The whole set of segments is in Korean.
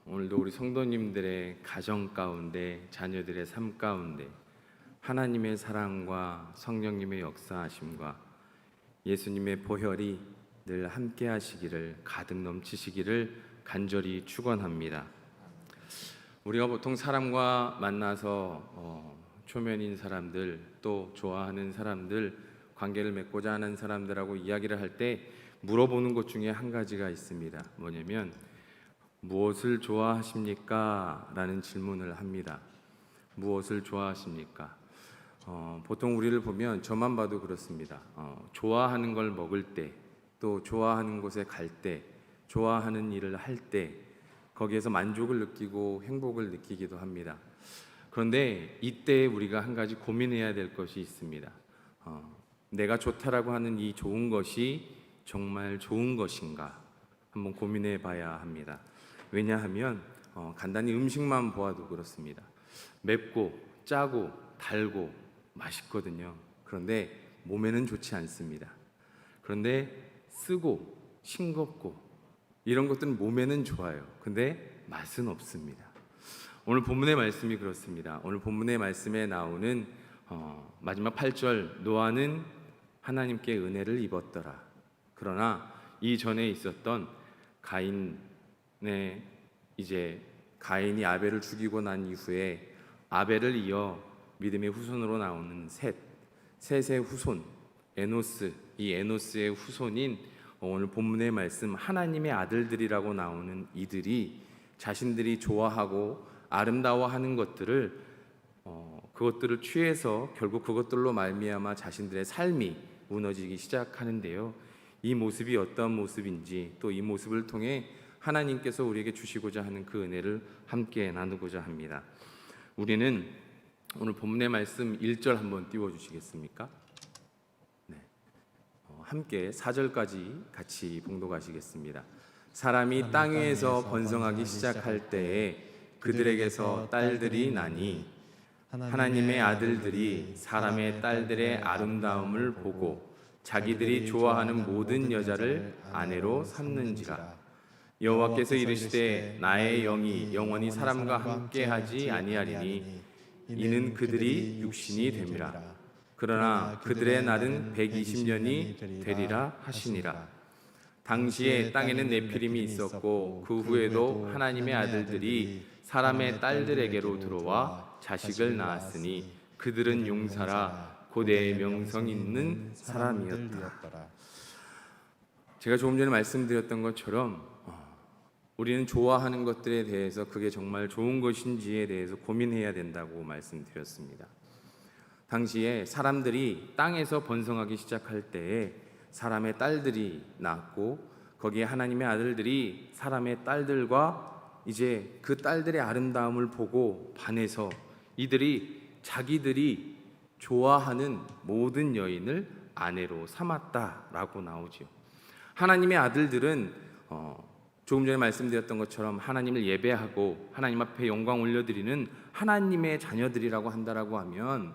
오늘도 우리 성도님들의 가정 가운데, 자녀들의 삶 가운데 하나님의 사랑과 성령님의 역사하심과 예수님의 보혈이 늘 함께 하시기를, 가득 넘치시기를 간절히 축원합니다. 우리가 보통 사람과 만나서 초면인 사람들, 또 좋아하는 사람들, 관계를 맺고자 하는 사람들하고 이야기를 할 때 물어보는 것 중에 한 가지가 있습니다. 뭐냐면 무엇을 좋아하십니까? 라는 질문을 합니다. 무엇을 좋아하십니까? 보통 우리를 보면 저만 봐도 그렇습니다. 좋아하는 걸 먹을 때, 또 좋아하는 곳에 갈 때, 좋아하는 일을 할 때 거기에서 만족을 느끼고 행복을 느끼기도 합니다. 그런데 이때 우리가 한 가지 고민해야 될 것이 있습니다. 내가 좋다라고 하는 이 좋은 것이 정말 좋은 것인가 한번 고민해 봐야 합니다. 왜냐하면 간단히 음식만 보아도 그렇습니다. 맵고 짜고 달고 맛있거든요. 그런데 몸에는 좋지 않습니다. 그런데 쓰고 싱겁고 이런 것들은 몸에는 좋아요. 근데 맛은 없습니다. 오늘 본문의 말씀이 그렇습니다. 오늘 본문의 말씀에 나오는 마지막 8절, 노아는 하나님께 은혜를 입었더라. 그러나 이전에 있었던 가인이 아벨을 죽이고 난 이후에 아벨을 이어 믿음의 후손으로 나오는 셋의 후손 에노스, 이 에노스의 후손인 오늘 본문의 말씀 하나님의 아들들이라고 나오는 이들이 자신들이 좋아하고 아름다워하는 그것들을 취해서 결국 그것들로 말미암아 자신들의 삶이 무너지기 시작하는데요. 이 모습이 어떤 모습인지, 또 이 모습을 통해 하나님께서 우리에게 주시고자 하는 그 은혜를 함께 나누고자 합니다. 우리는 오늘 본문의 말씀 1절 한번 띄워주시겠습니까? 네. 함께 4절까지 같이 봉독하시겠습니다. 사람이 땅 위에서 번성하기 시작할 때에 그들에게서 딸들이 나니 하나님의 아들들이 사람의 딸들의 아름다움을 보고 자기들이 좋아하는 모든 여자를 아내로 삼는지라. 여호와께서 이르시되 나의 영이 영원히 사람과 함께하지 아니하리니 이는 그들이 육신이 됨이라. 그러나 그들의 날은 120년이 되리라 하시니라. 당시에 땅에는 네피림이 있었고 그 후에도 하나님의 아들들이 사람의 딸들에게로 들어와 자식을 낳았으니 그들은 용사라 고대의 명성 있는 사람이었더라. 제가 조금 전에 말씀드렸던 것처럼 우리는 좋아하는 것들에 대해서 그게 정말 좋은 것인지에 대해서 고민해야 된다고 말씀드렸습니다. 당시에 사람들이 땅에서 번성하기 시작할 때에 사람의 딸들이 낳았고 거기에 하나님의 아들들이 사람의 딸들과 이제 그 딸들의 아름다움을 보고 반해서 이들이 자기들이 좋아하는 모든 여인을 아내로 삼았다라고 나오죠. 하나님의 아들들은 조금 전에 말씀드렸던 것처럼 하나님을 예배하고 하나님 앞에 영광 올려드리는 하나님의 자녀들이라고 한다라고 하면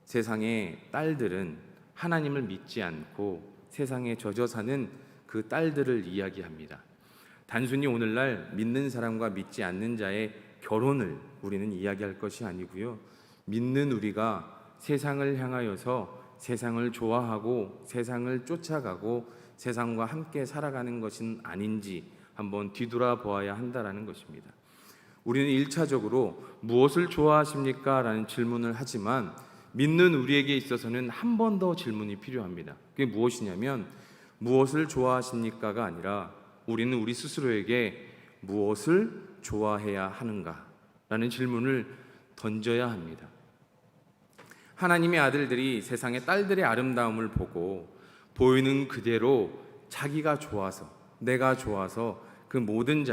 세상의 딸들은 하나님을 믿지 않고 세상에 젖어 사는 그 딸들을 이야기합니다. 단순히 오늘날 믿는 사람과 믿지 않는 자의 결혼을 우리는 이야기할 것이 아니고요. 믿는 우리가 세상을 향하여서 세상을 좋아하고 세상을 쫓아가고 세상과 함께 살아가는 것은 아닌지 한번 뒤돌아 보아야 한다라는 것입니다. 우리는 1차적으로 무엇을 좋아하십니까? 라는 질문을 하지만 믿는 우리에게 있어서는 한 번 더 질문이 필요합니다. 그게 무엇이냐면 무엇을 좋아하십니까가 아니라 우리는 우리 스스로에게 무엇을 좋아해야 하는가? 라는 질문을 던져야 합니다. 하나님의 아들들이 세상의 딸들의 아름다움을 보고 보이는 그대로 자기가 좋아서 내가 좋아서 그 모든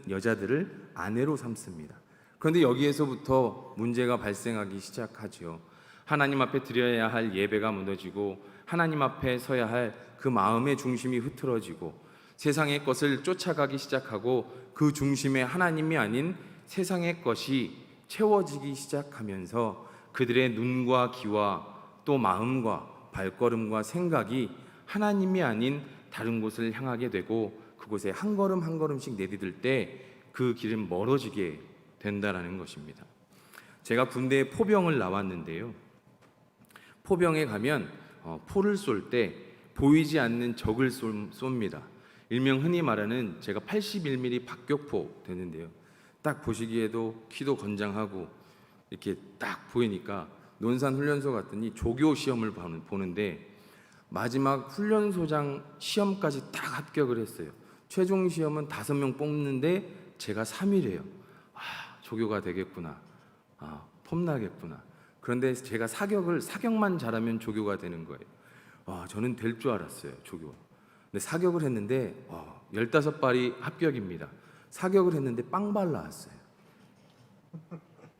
여자들을 아내로 삼습니다. 그런데 여기에서부터 문제가 발생하기 시작하죠. 하나님 앞에 드려야 할 예배가 무너지고 하나님 앞에 서야 할 그 마음의 중심이 흐트러지고 세상의 것을 쫓아가기 시작하고 그 중심에 하나님이 아닌 세상의 것이 채워지기 시작하면서 그들의 눈과 귀와 또 마음과 발걸음과 생각이 하나님이 아닌 다른 곳을 향하게 되고 그곳에 한 걸음 한 걸음씩 내디딜 때 그 길은 멀어지게 된다라는 것입니다. 제가 군대에 포병을 나왔는데요. 포병에 가면 포를 쏠 때 보이지 않는 적을 쏩니다. 일명 흔히 말하는 제가 81mm 박격포 되는데요. 딱 보시기에도 키도 건장하고 이렇게 딱 보이니까 논산훈련소 갔더니 조교 시험을 보는데 마지막 훈련소장 시험까지 딱 합격을 했어요. 최종 시험은 5명 뽑는데 제가 3위래요. 조교가 되겠구나. 폼나겠구나. 그런데 제가 사격만 잘하면 조교가 되는 거예요. 저는 될 줄 알았어요, 조교. 근데 사격을 했는데 15발이 합격입니다. 사격을 했는데 빵발 나왔어요.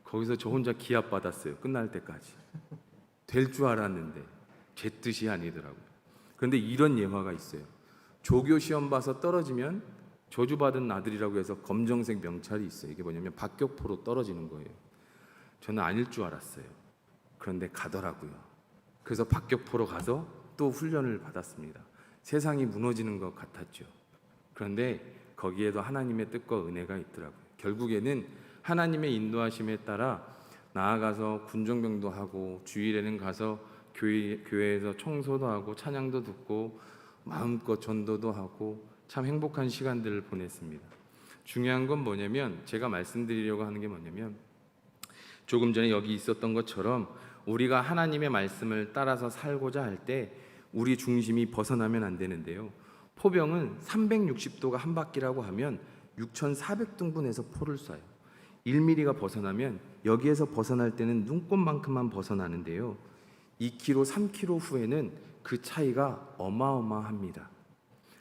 거기서 저 혼자 기합 받았어요. 끝날 때까지. 될 줄 알았는데 제 뜻이 아니더라고요. 그런데 이런 예화가 있어요. 조교 시험 봐서 떨어지면 저주받은 아들이라고 해서 검정색 명찰이 있어요. 이게 뭐냐면 박격포로 떨어지는 거예요. 저는 아닐 줄 알았어요. 그런데 가더라고요. 그래서 박격포로 가서 또 훈련을 받았습니다. 세상이 무너지는 것 같았죠. 그런데 거기에도 하나님의 뜻과 은혜가 있더라고요. 결국에는 하나님의 인도하심에 따라 나아가서 군정병도 하고 주일에는 가서 교회에서 청소도 하고 찬양도 듣고 마음껏 전도도 하고 참 행복한 시간들을 보냈습니다. 중요한 건 뭐냐면 제가 말씀드리려고 하는 게 뭐냐면 조금 전에 여기 있었던 것처럼 우리가 하나님의 말씀을 따라서 살고자 할 때 우리 중심이 벗어나면 안 되는데요. 포병은 360도가 한 바퀴라고 하면 6,400등분해서 포를 쏴요. 1mm가 벗어나면 여기에서 벗어날 때는 눈곱만큼만 벗어나는데요. 2km, 3km 후에는 그 차이가 어마어마합니다.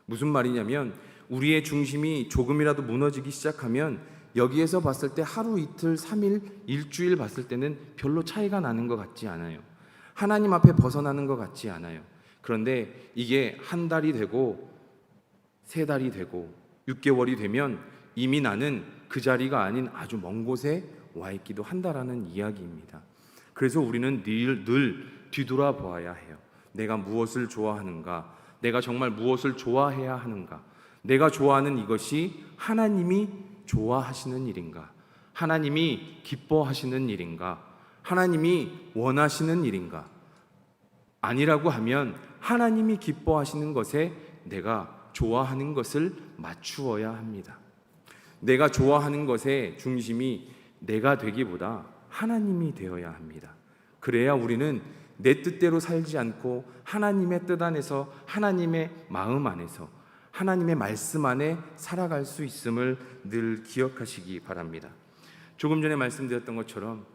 무슨 말이냐면 우리의 중심이 조금이라도 무너지기 시작하면 여기에서 봤을 때 하루, 이틀, 3일, 일주일 봤을 때는 별로 차이가 나는 것 같지 않아요. 하나님 앞에 벗어나는 것 같지 않아요. 그런데 이게 한 달이 되고 3달이 되고 6개월이 되면 이미 나는 그 자리가 아닌 아주 먼 곳에 와 있기도 한다라는 이야기입니다. 그래서 우리는 늘 뒤돌아보아야 해요. 내가 무엇을 좋아하는가? 내가 정말 무엇을 좋아해야 하는가? 내가 좋아하는 이것이 하나님이 좋아하시는 일인가? 하나님이 기뻐하시는 일인가? 하나님이 원하시는 일인가? 아니라고 하면 하나님이 기뻐하시는 것에 내가 좋아하는 것을 맞추어야 합니다. 내가 좋아하는 것의 중심이 내가 되기보다 하나님이 되어야 합니다. 그래야 우리는 내 뜻대로 살지 않고 하나님의 뜻 안에서, 하나님의 마음 안에서, 하나님의 말씀 안에 살아갈 수 있음을 늘 기억하시기 바랍니다. 조금 전에 말씀드렸던 것처럼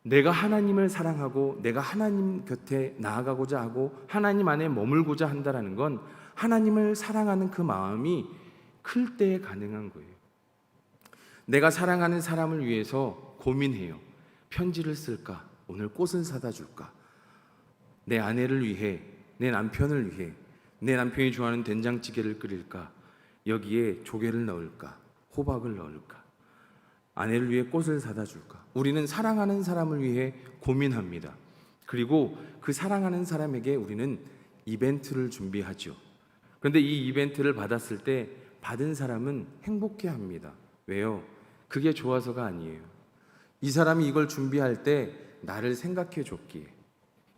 내가 하나님을 사랑하고 내가 하나님 곁에 나아가고자 하고 하나님 안에 머물고자 한다는 건 하나님을 사랑하는 그 마음이 클 때에 가능한 거예요. 내가 사랑하는 사람을 위해서 고민해요. 편지를 쓸까? 오늘 꽃을 사다 줄까? 내 아내를 위해, 내 남편을 위해, 내 남편이 좋아하는 된장찌개를 끓일까? 여기에 조개를 넣을까? 호박을 넣을까? 아내를 위해 꽃을 사다 줄까? 우리는 사랑하는 사람을 위해 고민합니다. 그리고 그 사랑하는 사람에게 우리는 이벤트를 준비하죠. 그런데 이 이벤트를 받았을 때 받은 사람은 행복해합니다. 왜요? 그게 좋아서가 아니에요. 이 사람이 이걸 준비할 때 나를 생각해 줬기에,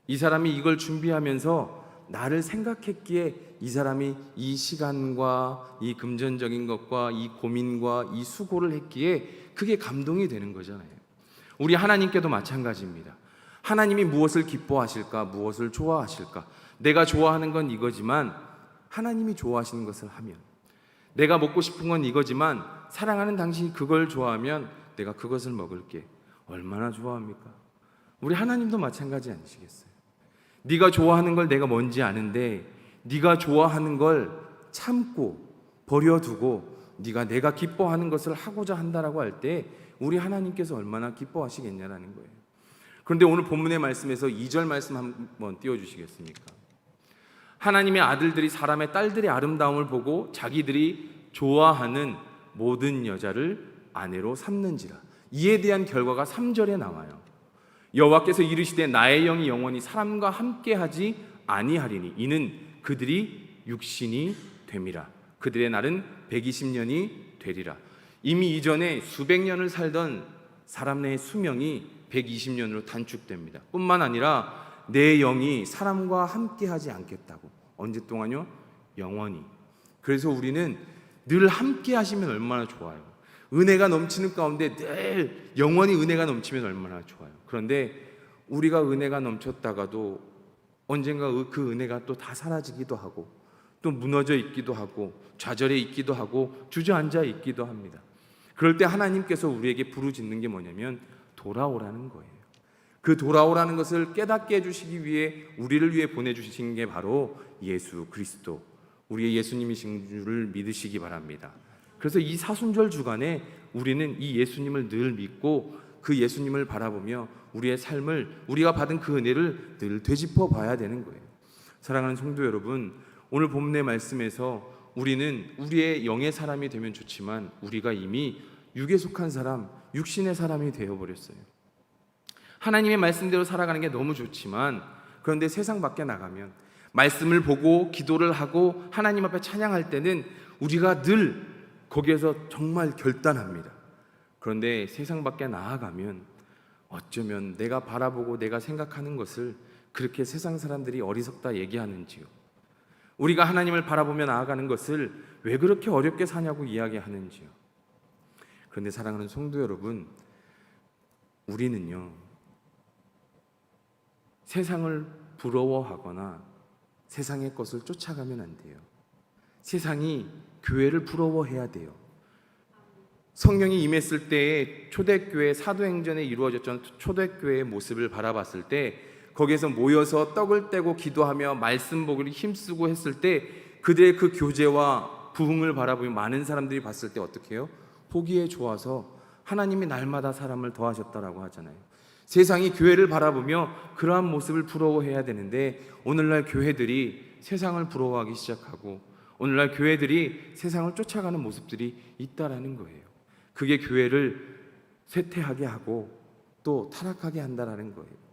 이 사람이 이걸 준비하면서 나를 생각했기에 이 사람이 이 시간과 이 금전적인 것과 이 고민과 이 수고를 했기에 그게 감동이 되는 거잖아요. 우리 하나님께도 마찬가지입니다. 하나님이 무엇을 기뻐하실까? 무엇을 좋아하실까? 내가 좋아하는 건 이거지만 하나님이 좋아하시는 것을 하면, 내가 먹고 싶은 건 이거지만 사랑하는 당신이 그걸 좋아하면 내가 그것을 먹을게. 얼마나 좋아합니까? 우리 하나님도 마찬가지 아니시겠어요? 네가 좋아하는 걸 내가 뭔지 아는데 네가 좋아하는 걸 참고 버려두고 네가 내가 기뻐하는 것을 하고자 한다라고 할 때 우리 하나님께서 얼마나 기뻐하시겠냐라는 거예요. 그런데 오늘 본문의 말씀에서 2절 말씀 한번 띄워주시겠습니까? 하나님의 아들들이 사람의 딸들의 아름다움을 보고 자기들이 좋아하는 모든 여자를 아내로 삼는지라. 이에 대한 결과가 3절에 나와요. 여호와께서 이르시되 나의 영이 영원히 사람과 함께하지 아니하리니 이는 그들이 육신이 됨이라. 그들의 날은 120년이 되리라. 이미 이전에 수백 년을 살던 사람 내의 수명이 120년으로 단축됩니다. 뿐만 아니라 내 영이 사람과 함께하지 않겠다고. 언제 동안요? 영원히. 그래서 우리는 늘 함께 하시면 얼마나 좋아요. 은혜가 넘치는 가운데 늘 영원히 은혜가 넘치면 얼마나 좋아요. 그런데 우리가 은혜가 넘쳤다가도 언젠가 그 은혜가 또 다 사라지기도 하고, 또 무너져 있기도 하고, 좌절해 있기도 하고, 주저앉아 있기도 합니다. 그럴 때 하나님께서 우리에게 부르짖는 게 뭐냐면 돌아오라는 거예요. 그 돌아오라는 것을 깨닫게 해주시기 위해 우리를 위해 보내주신 게 바로 예수 그리스도, 우리의 예수님이신 줄을 믿으시기 바랍니다. 그래서 이 사순절 주간에 우리는 이 예수님을 늘 믿고 그 예수님을 바라보며 우리의 삶을, 우리가 받은 그 은혜를 늘 되짚어 봐야 되는 거예요. 사랑하는 성도 여러분, 오늘 본문의 말씀에서 우리는 우리의 영의 사람이 되면 좋지만 우리가 이미 육에 속한 사람, 육신의 사람이 되어버렸어요. 하나님의 말씀대로 살아가는 게 너무 좋지만, 그런데 세상 밖에 나가면 말씀을 보고 기도를 하고 하나님 앞에 찬양할 때는 우리가 늘 거기에서 정말 결단합니다. 그런데 세상 밖에 나아가면 어쩌면 내가 바라보고 내가 생각하는 것을 그렇게 세상 사람들이 어리석다 얘기하는지요, 우리가 하나님을 바라보며 나아가는 것을 왜 그렇게 어렵게 사냐고 이야기하는지요. 그런데 사랑하는 성도 여러분, 우리는요, 세상을 부러워하거나 세상의 것을 쫓아가면 안 돼요. 세상이 교회를 부러워해야 돼요. 성령이 임했을 때에 초대교회, 사도행전에 이루어졌던 초대교회의 모습을 바라봤을 때, 거기에서 모여서 떡을 떼고 기도하며 말씀 보기를 힘쓰고 했을 때 그들의 그 교제와 부흥을 바라보며 많은 사람들이 봤을 때 어떻게 해요? 보기에 좋아서 하나님이 날마다 사람을 더하셨다라고 하잖아요. 세상이 교회를 바라보며 그러한 모습을 부러워해야 되는데, 오늘날 교회들이 세상을 부러워하기 시작하고 오늘날 교회들이 세상을 쫓아가는 모습들이 있다라는 거예요. 그게 교회를 쇠퇴하게 하고 또 타락하게 한다라는 거예요.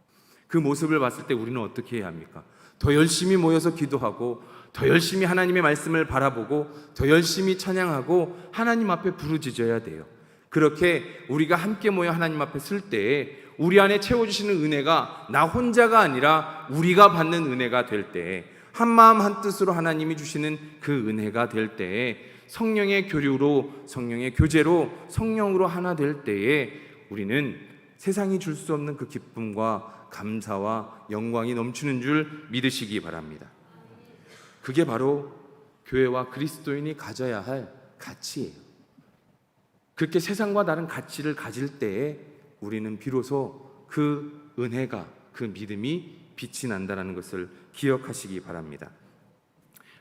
그 모습을 봤을 때 우리는 어떻게 해야 합니까? 더 열심히 모여서 기도하고, 더 열심히 하나님의 말씀을 바라보고, 더 열심히 찬양하고 하나님 앞에 부르짖어야 돼요. 그렇게 우리가 함께 모여 하나님 앞에 설 때에 우리 안에 채워주시는 은혜가 나 혼자가 아니라 우리가 받는 은혜가 될 때에, 한마음 한뜻으로 하나님이 주시는 그 은혜가 될 때에, 성령의 교류로, 성령의 교제로, 성령으로 하나 될 때에 우리는 세상이 줄 수 없는 그 기쁨과 감사와 영광이 넘치는 줄 믿으시기 바랍니다. 그게 바로 교회와 그리스도인이 가져야 할 가치예요. 그렇게 세상과 다른 가치를 가질 때에 우리는 비로소 그 은혜가, 그 믿음이 빛이 난다는 것을 기억하시기 바랍니다.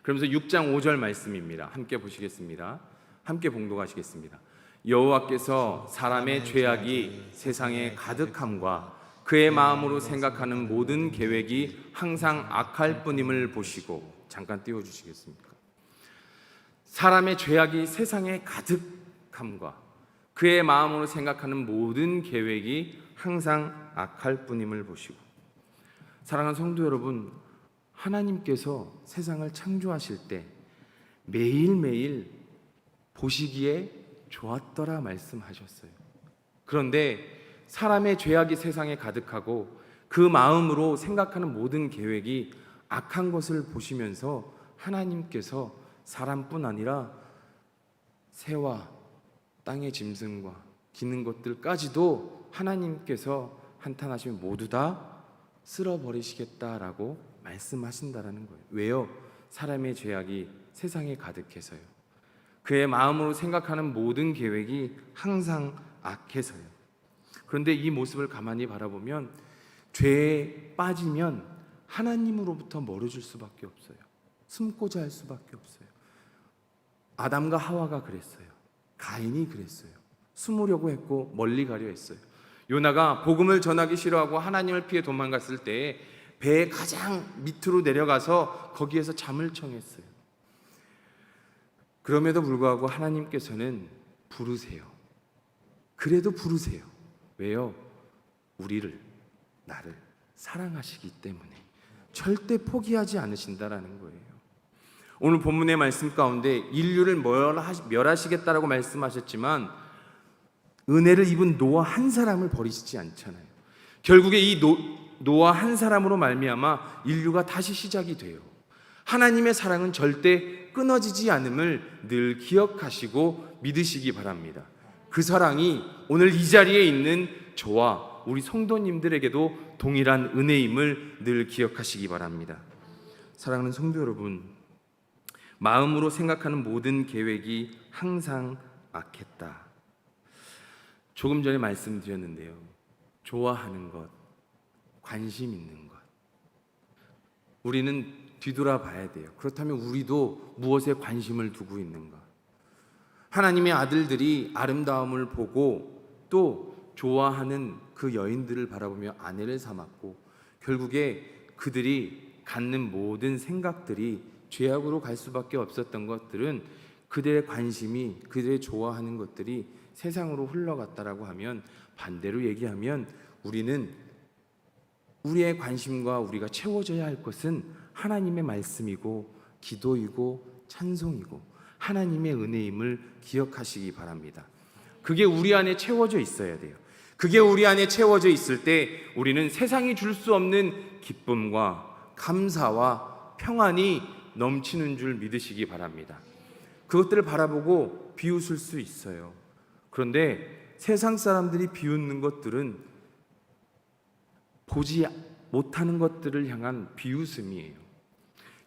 그러면서 6장 5절 말씀입니다. 함께 보시겠습니다. 함께 봉독하시겠습니다. 여호와께서 사람의 죄악이 세상에 가득함과 그의 마음으로 생각하는 모든 계획이 항상 악할 뿐임을 보시고, 잠깐 띄워주시겠습니까? 사람의 죄악이 세상에 가득함과 그의 마음으로 생각하는 모든 계획이 항상 악할 뿐임을 보시고. 사랑하는 성도 여러분, 하나님께서 세상을 창조하실 때 매일매일 보시기에 좋았더라 말씀하셨어요. 그런데 사람의 죄악이 세상에 가득하고 그 마음으로 생각하는 모든 계획이 악한 것을 보시면서 하나님께서 사람뿐 아니라 새와 땅의 짐승과 기는 것들까지도 하나님께서 한탄하시면 모두 다 쓸어버리시겠다라고 말씀하신다라는 거예요. 왜요? 사람의 죄악이 세상에 가득해서요. 그의 마음으로 생각하는 모든 계획이 항상 악해서요. 그런데 이 모습을 가만히 바라보면 죄에 빠지면 하나님으로부터 멀어질 수밖에 없어요. 숨고자 할 수밖에 없어요. 아담과 하와가 그랬어요. 가인이 그랬어요. 숨으려고 했고 멀리 가려 했어요. 요나가 복음을 전하기 싫어하고 하나님을 피해 도망갔을 때 배의 가장 밑으로 내려가서 거기에서 잠을 청했어요. 그럼에도 불구하고 하나님께서는 부르세요. 그래도 부르세요. 왜요? 우리를, 나를 사랑하시기 때문에 절대 포기하지 않으신다라는 거예요. 오늘 본문의 말씀 가운데 인류를 멸하시겠다라고 말씀하셨지만 은혜를 입은 노아 한 사람을 버리시지 않잖아요. 결국에 이 노아 한 사람으로 말미암아 인류가 다시 시작이 돼요. 하나님의 사랑은 절대 끊어지지 않음을 늘 기억하시고 믿으시기 바랍니다. 그 사랑이 오늘 이 자리에 있는 저와 우리 성도님들에게도 동일한 은혜임을 늘 기억하시기 바랍니다. 사랑하는 성도 여러분, 마음으로 생각하는 모든 계획이 항상 악했다. 조금 전에 말씀드렸는데요. 좋아하는 것, 관심 있는 것. 우리는 뒤돌아봐야 돼요. 그렇다면 우리도 무엇에 관심을 두고 있는가? 하나님의 아들들이 아름다움을 보고 또 좋아하는 그 여인들을 바라보며 아내를 삼았고 결국에 그들이 갖는 모든 생각들이 죄악으로 갈 수밖에 없었던 것들은 그들의 관심이 그들의 좋아하는 것들이 세상으로 흘러갔다라고 하면 반대로 얘기하면 우리는 우리의 관심과 우리가 채워져야 할 것은 하나님의 말씀이고 기도이고 찬송이고 하나님의 은혜임을 기억하시기 바랍니다. 그게 우리 안에 채워져 있어야 돼요. 그게 우리 안에 채워져 있을 때 우리는 세상이 줄 수 없는 기쁨과 감사와 평안이 넘치는 줄 믿으시기 바랍니다. 그것들을 바라보고 비웃을 수 있어요. 그런데 세상 사람들이 비웃는 것들은 보지 못하는 것들을 향한 비웃음이에요.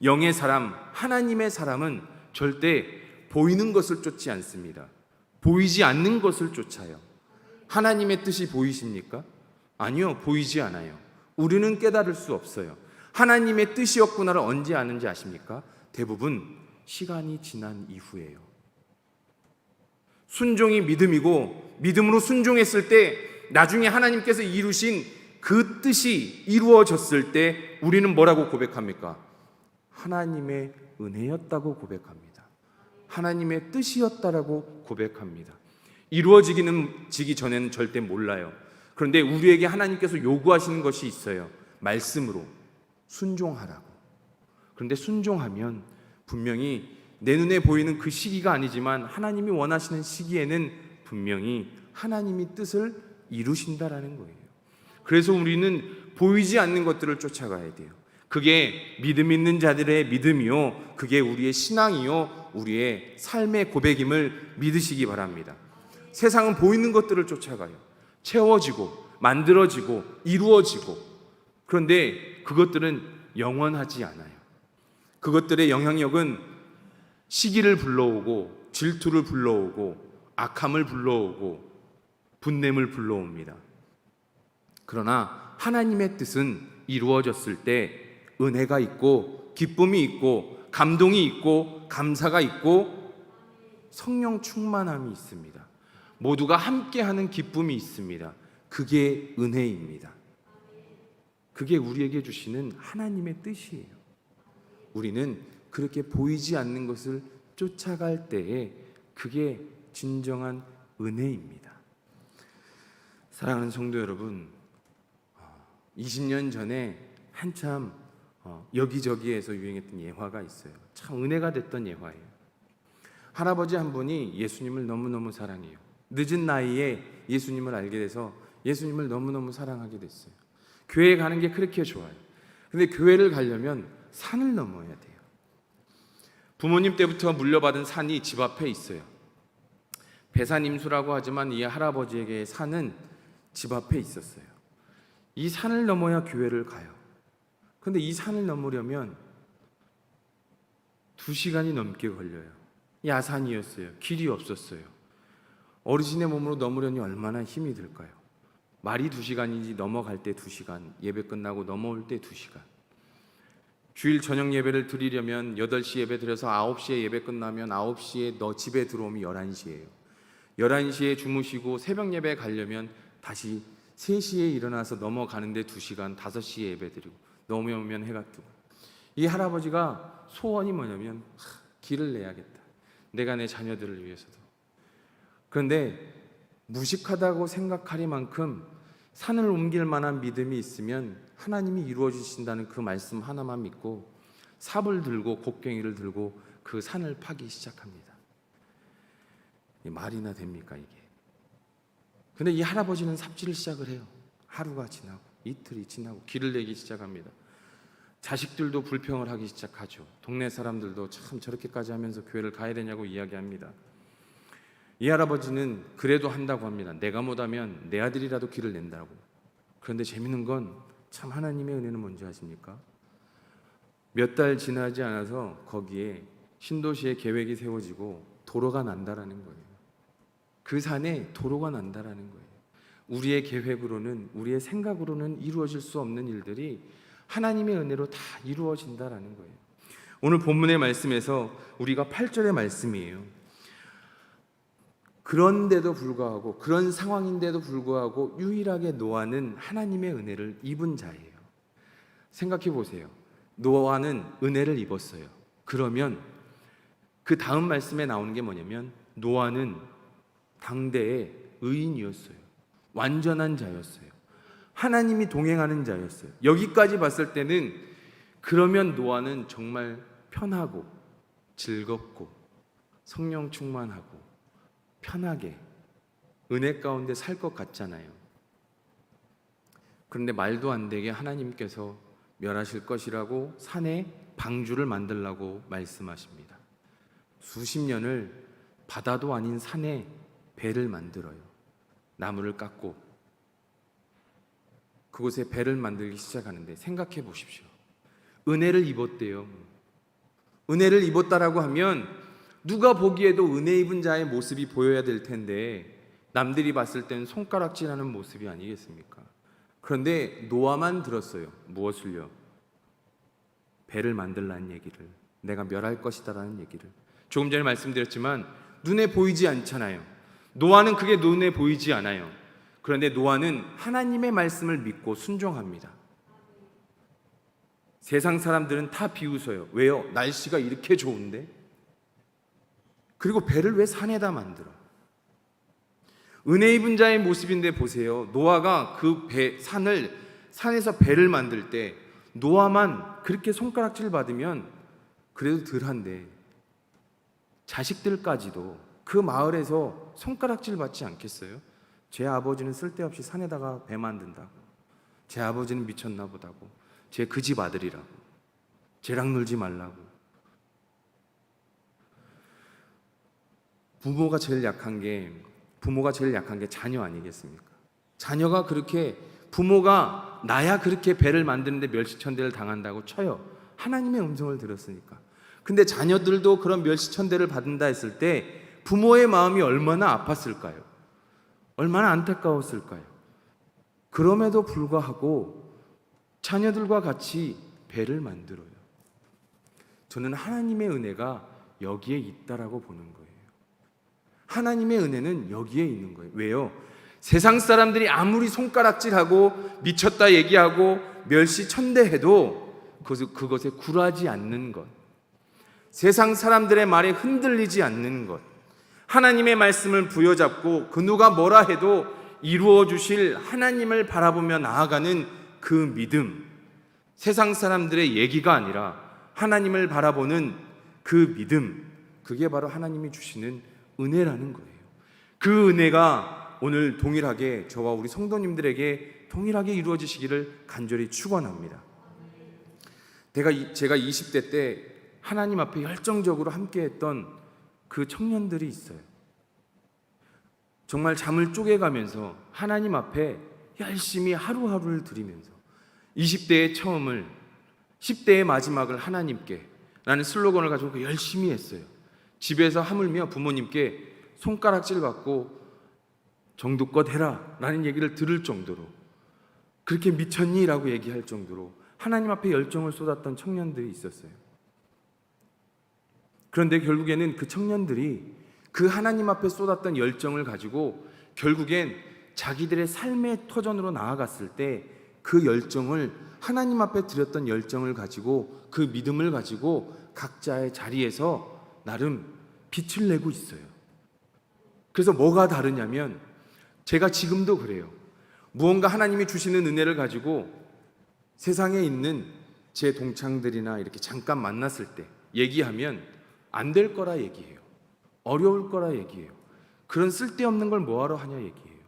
영의 사람, 하나님의 사람은 절대 보이는 것을 쫓지 않습니다. 보이지 않는 것을 쫓아요. 하나님의 뜻이 보이십니까? 아니요, 보이지 않아요. 우리는 깨달을 수 없어요. 하나님의 뜻이었구나를 언제 아는지 아십니까? 대부분 시간이 지난 이후에요. 순종이 믿음이고 믿음으로 순종했을 때 나중에 하나님께서 이루신 그 뜻이 이루어졌을 때 우리는 뭐라고 고백합니까? 하나님의 은혜였다고 고백합니다. 하나님의 뜻이었다라고 고백합니다. 이루어지기 전에는 절대 몰라요. 그런데 우리에게 하나님께서 요구하시는 것이 있어요. 말씀으로 순종하라고. 그런데 순종하면 분명히 내 눈에 보이는 그 시기가 아니지만 하나님이 원하시는 시기에는 분명히 하나님이 뜻을 이루신다라는 거예요. 그래서 우리는 보이지 않는 것들을 쫓아가야 돼요. 그게 믿음 있는 자들의 믿음이요, 그게 우리의 신앙이요, 우리의 삶의 고백임을 믿으시기 바랍니다. 세상은 보이는 것들을 쫓아가요. 채워지고 만들어지고 이루어지고. 그런데 그것들은 영원하지 않아요. 그것들의 영향력은 시기를 불러오고 질투를 불러오고 악함을 불러오고 분냄을 불러옵니다. 그러나 하나님의 뜻은 이루어졌을 때 은혜가 있고 기쁨이 있고 감동이 있고 감사가 있고 성령 충만함이 있습니다. 모두가 함께하는 기쁨이 있습니다. 그게 은혜입니다. 그게 우리에게 주시는 하나님의 뜻이에요. 우리는 그렇게 보이지 않는 것을 쫓아갈 때에 그게 진정한 은혜입니다. 사랑하는 성도 여러분, 20년 전에 한참 여기저기에서 유행했던 예화가 있어요. 참 은혜가 됐던 예화예요. 할아버지 한 분이 예수님을 너무너무 사랑해요. 늦은 나이에 예수님을 알게 돼서 예수님을 너무너무 사랑하게 됐어요. 교회에 가는 게 그렇게 좋아요. 근데 교회를 가려면 산을 넘어야 돼요. 부모님 때부터 물려받은 산이 집 앞에 있어요. 배산임수라고 하지만 이 할아버지에게 산은 집 앞에 있었어요. 이 산을 넘어야 교회를 가요. 그런데 이 산을 넘으려면 2시간이 넘게 걸려요. 야산이었어요. 길이 없었어요. 어르신의 몸으로 넘으려니 얼마나 힘이 들까요? 말이 2시간인지 넘어갈 때 2시간, 예배 끝나고 넘어올 때 2시간. 주일 저녁 예배를 드리려면 8시 예배 드려서 9시에 예배 끝나면 9시에 너 집에 들어오면 11시예요. 11시에 주무시고 새벽 예배 가려면 다시 3시에 일어나서 넘어가는데 2시간, 5시에 예배 드리고 넘어오면 해가 뜨고. 이 할아버지가 소원이 뭐냐면 길을 내야겠다. 내가 내 자녀들을 위해서도. 그런데 무식하다고 생각하리만큼 산을 옮길 만한 믿음이 있으면 하나님이 이루어 주신다는 그 말씀 하나만 믿고 삽을 들고 곡괭이를 들고 그 산을 파기 시작합니다. 말이나 됩니까 이게? 근데 이 할아버지는 삽질을 시작을 해요. 하루가 지나고 이틀이 지나고 길을 내기 시작합니다. 자식들도 불평을 하기 시작하죠. 동네 사람들도 참 저렇게까지 하면서 교회를 가야 되냐고 이야기합니다. 이 할아버지는 그래도 한다고 합니다. 내가 못하면 내 아들이라도 길을 낸다고. 그런데 재밌는 건 참 하나님의 은혜는 뭔지 아십니까? 몇 달 지나지 않아서 거기에 신도시의 계획이 세워지고 도로가 난다라는 거예요. 그 산에 도로가 난다라는 거예요. 우리의 계획으로는, 우리의 생각으로는 이루어질 수 없는 일들이 하나님의 은혜로 다 이루어진다라는 거예요. 오늘 본문의 말씀에서 우리가 8절의 말씀이에요. 그런데도 불구하고, 그런 상황인데도 불구하고 유일하게 노아는 하나님의 은혜를 입은 자예요. 생각해 보세요. 노아는 은혜를 입었어요. 그러면 그 다음 말씀에 나오는 게 뭐냐면 노아는 당대의 의인이었어요. 완전한 자였어요. 하나님이 동행하는 자였어요. 여기까지 봤을 때는 그러면 노아는 정말 편하고 즐겁고 성령 충만하고 편하게 은혜 가운데 살 것 같잖아요. 그런데 말도 안 되게 하나님께서 멸하실 것이라고 산에 방주를 만들라고 말씀하십니다. 수십 년을 바다도 아닌 산에 배를 만들어요. 나무를 깎고 그곳에 배를 만들기 시작하는데 생각해 보십시오. 은혜를 입었대요. 은혜를 입었다라고 하면 누가 보기에도 은혜 입은 자의 모습이 보여야 될 텐데 남들이 봤을 땐 손가락질하는 모습이 아니겠습니까? 그런데 노아만 들었어요. 무엇을요? 배를 만들라는 얘기를, 내가 멸할 것이다라는 얘기를. 조금 전에 말씀드렸지만 눈에 보이지 않잖아요. 노아는 그게 눈에 보이지 않아요. 그런데 노아는 하나님의 말씀을 믿고 순종합니다. 세상 사람들은 다 비웃어요. 왜요? 날씨가 이렇게 좋은데? 그리고 배를 왜 산에다 만들어? 은혜 입은 자의 모습인데 보세요. 노아가 그 산에서 배를 만들 때 노아만 그렇게 손가락질 받으면 그래도 덜한데 자식들까지도 그 마을에서 손가락질 받지 않겠어요? 제 아버지는 쓸데없이 산에다가 배 만든다고, 제 아버지는 미쳤나 보다고, 제 그 집 아들이라고, 쟤랑 놀지 말라고. 부모가 제일 약한 게 자녀 아니겠습니까? 자녀가 그렇게, 부모가 나야 그렇게 배를 만드는데 멸시천대를 당한다고 쳐요. 하나님의 음성을 들었으니까. 근데 자녀들도 그런 멸시천대를 받는다 했을 때 부모의 마음이 얼마나 아팠을까요? 얼마나 안타까웠을까요? 그럼에도 불구하고 자녀들과 같이 배를 만들어요. 저는 하나님의 은혜가 여기에 있다라고 보는 거예요. 하나님의 은혜는 여기에 있는 거예요. 왜요? 세상 사람들이 아무리 손가락질하고 미쳤다 얘기하고 멸시천대해도 그것에 굴하지 않는 것, 세상 사람들의 말에 흔들리지 않는 것, 하나님의 말씀을 부여잡고 그 누가 뭐라 해도 이루어 주실 하나님을 바라보며 나아가는 그 믿음, 세상 사람들의 얘기가 아니라 하나님을 바라보는 그 믿음, 그게 바로 하나님이 주시는 은혜라는 거예요. 그 은혜가 오늘 동일하게 저와 우리 성도님들에게 동일하게 이루어지시기를 간절히 축원합니다. 제가 20대 때 하나님 앞에 열정적으로 함께했던 그 청년들이 있어요. 정말 잠을 쪼개가면서 하나님 앞에 열심히 하루하루를 드리면서 20대의 처음을, 10대의 마지막을 하나님께 라는 슬로건을 가지고 열심히 했어요. 집에서 하물며 부모님께 손가락질 받고 정도껏 해라 라는 얘기를 들을 정도로, 그렇게 미쳤니? 라고 얘기할 정도로 하나님 앞에 열정을 쏟았던 청년들이 있었어요. 그런데 결국에는 그 청년들이 그 하나님 앞에 쏟았던 열정을 가지고 결국엔 자기들의 삶의 터전으로 나아갔을 때 그 열정을, 하나님 앞에 드렸던 열정을 가지고, 그 믿음을 가지고 각자의 자리에서 나름 빛을 내고 있어요. 그래서 뭐가 다르냐면, 제가 지금도 그래요. 무언가 하나님이 주시는 은혜를 가지고 세상에 있는 제 동창들이나 이렇게 잠깐 만났을 때 얘기하면 안 될 거라 얘기해요. 어려울 거라 얘기해요. 그런 쓸데없는 걸 뭐하러 하냐 얘기해요.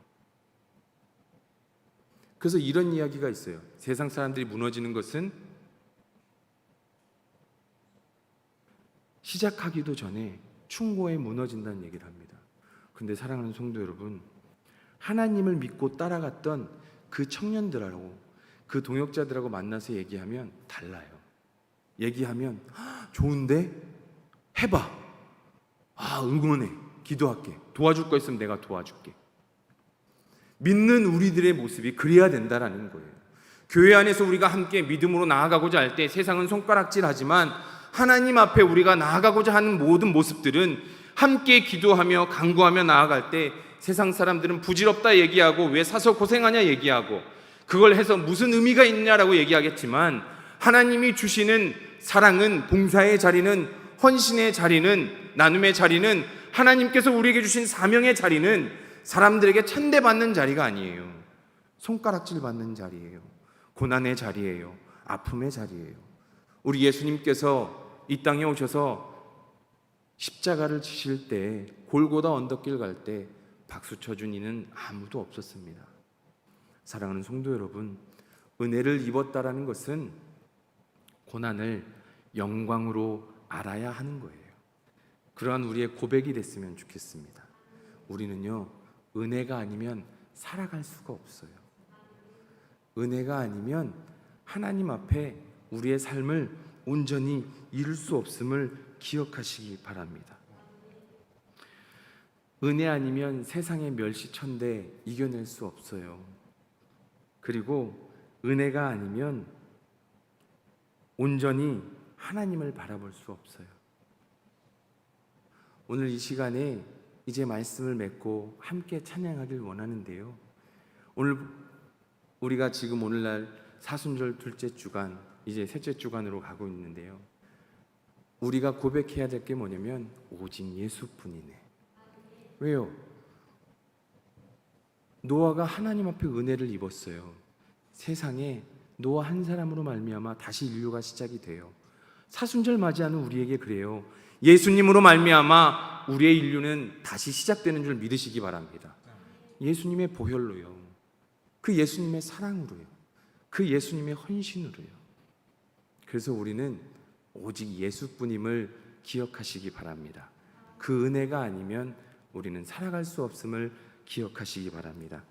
그래서 이런 이야기가 있어요. 세상 사람들이 무너지는 것은 시작하기도 전에 충고에 무너진다는 얘기를 합니다. 근데 사랑하는 성도 여러분, 하나님을 믿고 따라갔던 그 청년들하고 그 동역자들하고 만나서 얘기하면 달라요. 얘기하면 좋은데? 해봐. 응원해. 기도할게. 도와줄 거 있으면 내가 도와줄게. 믿는 우리들의 모습이 그래야 된다라는 거예요. 교회 안에서 우리가 함께 믿음으로 나아가고자 할 때 세상은 손가락질하지만 하나님 앞에 우리가 나아가고자 하는 모든 모습들은 함께 기도하며 간구하며 나아갈 때 세상 사람들은 부질없다 얘기하고 왜 사서 고생하냐 얘기하고 그걸 해서 무슨 의미가 있냐라고 얘기하겠지만 하나님이 주시는 사랑은, 봉사의 자리는, 헌신의 자리는, 나눔의 자리는, 하나님께서 우리에게 주신 사명의 자리는 사람들에게 찬대받는 자리가 아니에요. 손가락질 받는 자리예요. 고난의 자리예요. 아픔의 자리예요. 우리 예수님께서 이 땅에 오셔서 십자가를 지실 때, 골고다 언덕길 갈 때 박수 쳐준 이는 아무도 없었습니다. 사랑하는 성도 여러분, 은혜를 입었다라는 것은 고난을 영광으로 알아야 하는 거예요. 그러한 우리의 고백이 됐으면 좋겠습니다. 우리는요, 은혜가 아니면 살아갈 수가 없어요. 은혜가 아니면 하나님 앞에 우리의 삶을 온전히 이룰 수 없음을 기억하시기 바랍니다. 은혜 아니면 세상의 멸시천대 이겨낼 수 없어요. 그리고 은혜가 아니면 온전히 하나님을 바라볼 수 없어요. 오늘 이 시간에 이제 말씀을 맺고 함께 찬양하길 원하는데요. 오늘 우리가 지금 오늘날 사순절 둘째 주간, 이제 셋째 주간으로 가고 있는데요. 우리가 고백해야 될 게 뭐냐면 오직 예수뿐이네. 왜요? 노아가 하나님 앞에 은혜를 입었어요. 세상에 노아 한 사람으로 말미암아 다시 인류가 시작이 돼요. 사순절 맞이하는 우리에게 그래요. 예수님으로 말미암아 우리의 인류는 다시 시작되는 줄 믿으시기 바랍니다. 예수님의 보혈로요. 그 예수님의 사랑으로요. 그 예수님의 헌신으로요. 그래서 우리는 오직 예수뿐임을 기억하시기 바랍니다. 그 은혜가 아니면 우리는 살아갈 수 없음을 기억하시기 바랍니다.